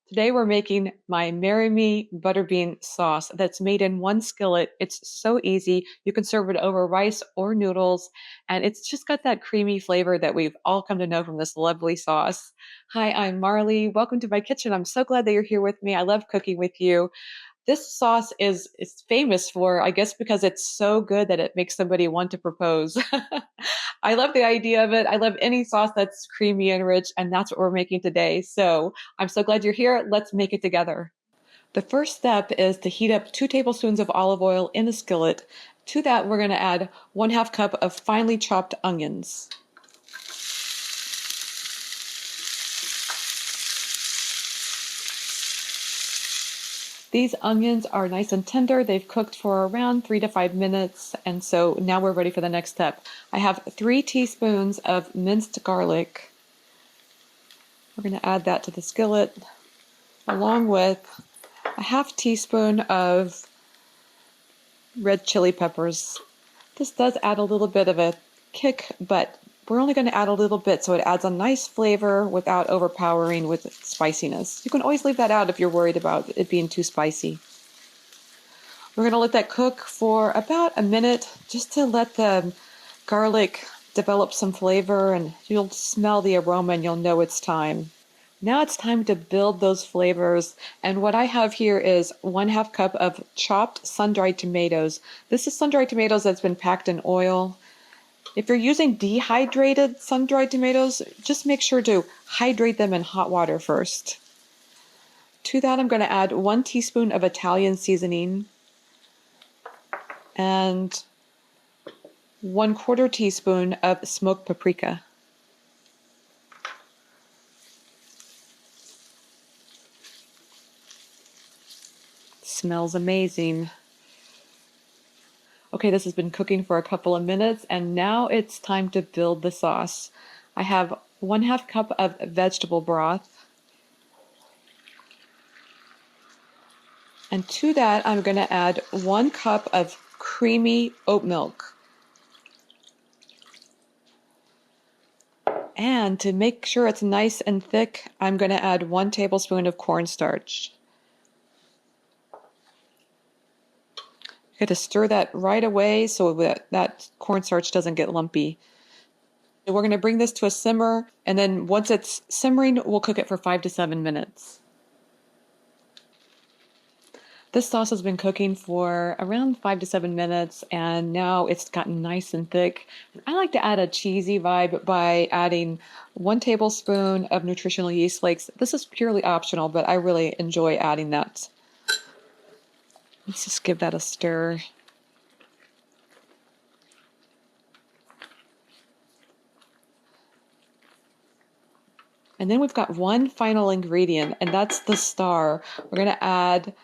Today we're making my Marry Me butterbean sauce that's made in one skillet. It's so easy. You can serve it over rice or noodles, and it's just got that creamy flavor that we've all come to know from this lovely sauce. Hi, I'm Marley. Welcome to my kitchen. I'm so glad that you're here with me. I love cooking with you. This sauce is famous for, I guess, because it's so good that it makes somebody want to propose. I love the idea of it. I love any sauce that's creamy and rich, and that's what we're making today. So I'm so glad you're here. Let's make it together. The first step is to heat up 2 tablespoons of olive oil in a skillet. To that, we're going to add 1/2 cup of finely chopped onions. These onions are nice and tender. They've cooked for around 3 to 5 minutes. And so now we're ready for the next step. I have 3 teaspoons of minced garlic. We're going to add that to the skillet, along with a 1/2 teaspoon of red chili peppers. This does add a little bit of a kick, but we're only going to add a little bit so it adds a nice flavor without overpowering with spiciness. You can always leave that out if you're worried about it being too spicy. We're going to let that cook for about a minute just to let the garlic develop some flavor, and you'll smell the aroma and you'll know it's time. Now it's time to build those flavors, and what I have here is 1/2 cup of chopped sun-dried tomatoes. This is sun-dried tomatoes that's been packed in oil. If you're using dehydrated sun-dried tomatoes, just make sure to hydrate them in hot water first. To that, I'm going to add 1 teaspoon of Italian seasoning and 1/4 teaspoon of smoked paprika. Smells amazing. Okay, this has been cooking for a couple of minutes, and now it's time to build the sauce. I have 1/2 cup of vegetable broth. And to that, I'm going to add 1 cup of creamy oat milk. And to make sure it's nice and thick, I'm going to add 1 tablespoon of cornstarch. You got to stir that right away so that cornstarch doesn't get lumpy. We're going to bring this to a simmer, and then once it's simmering, we'll cook it for 5 to 7 minutes. This sauce has been cooking for around 5 to 7 minutes, and now it's gotten nice and thick. I like to add a cheesy vibe by adding 1 tablespoon of Nutritional yeast flakes. This is purely optional, but I really enjoy adding that. Let's just give that a stir. And then we've got one final ingredient, and that's the star. We're going to add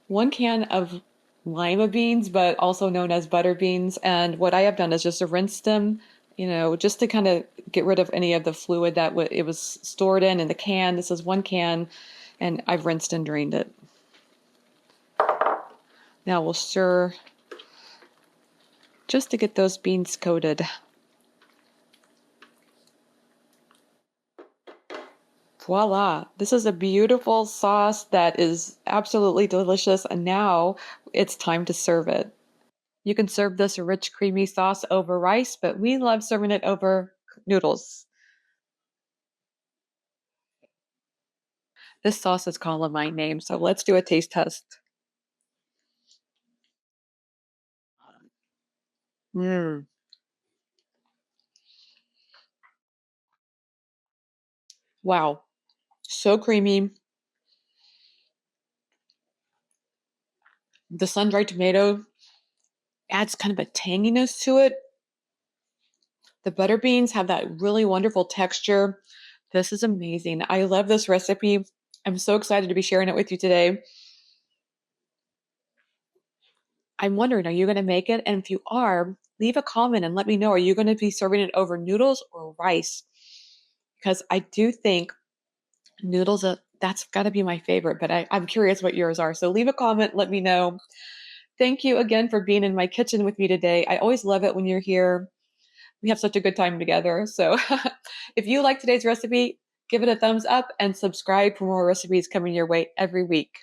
1 can of lima beans, but also known as butter beans. And what I have done is just rinsed them, just to kind of get rid of any of the fluid that it was stored in the can. This is 1 can, and I've rinsed and drained it. Now we'll stir just to get those beans coated. Voila! This is a beautiful sauce that is absolutely delicious, and now it's time to serve it. You can serve this rich, creamy sauce over rice, but we love serving it over noodles. This sauce is calling my name, so let's do a taste test. Mmm. Wow. So creamy. The sun-dried tomato adds kind of a tanginess to it. The butter beans have that really wonderful texture. This is amazing. I love this recipe. I'm so excited to be sharing it with you today. I'm wondering, are you going to make it? And if you are, leave a comment and let me know. Are you going to be serving it over noodles or rice? Because I do think noodles, that's got to be my favorite, but I'm curious what yours are. So leave a comment, let me know. Thank you again for being in my kitchen with me today. I always love it when you're here. We have such a good time together. So if you like today's recipe, Give it a thumbs up and subscribe for more recipes coming your way every week.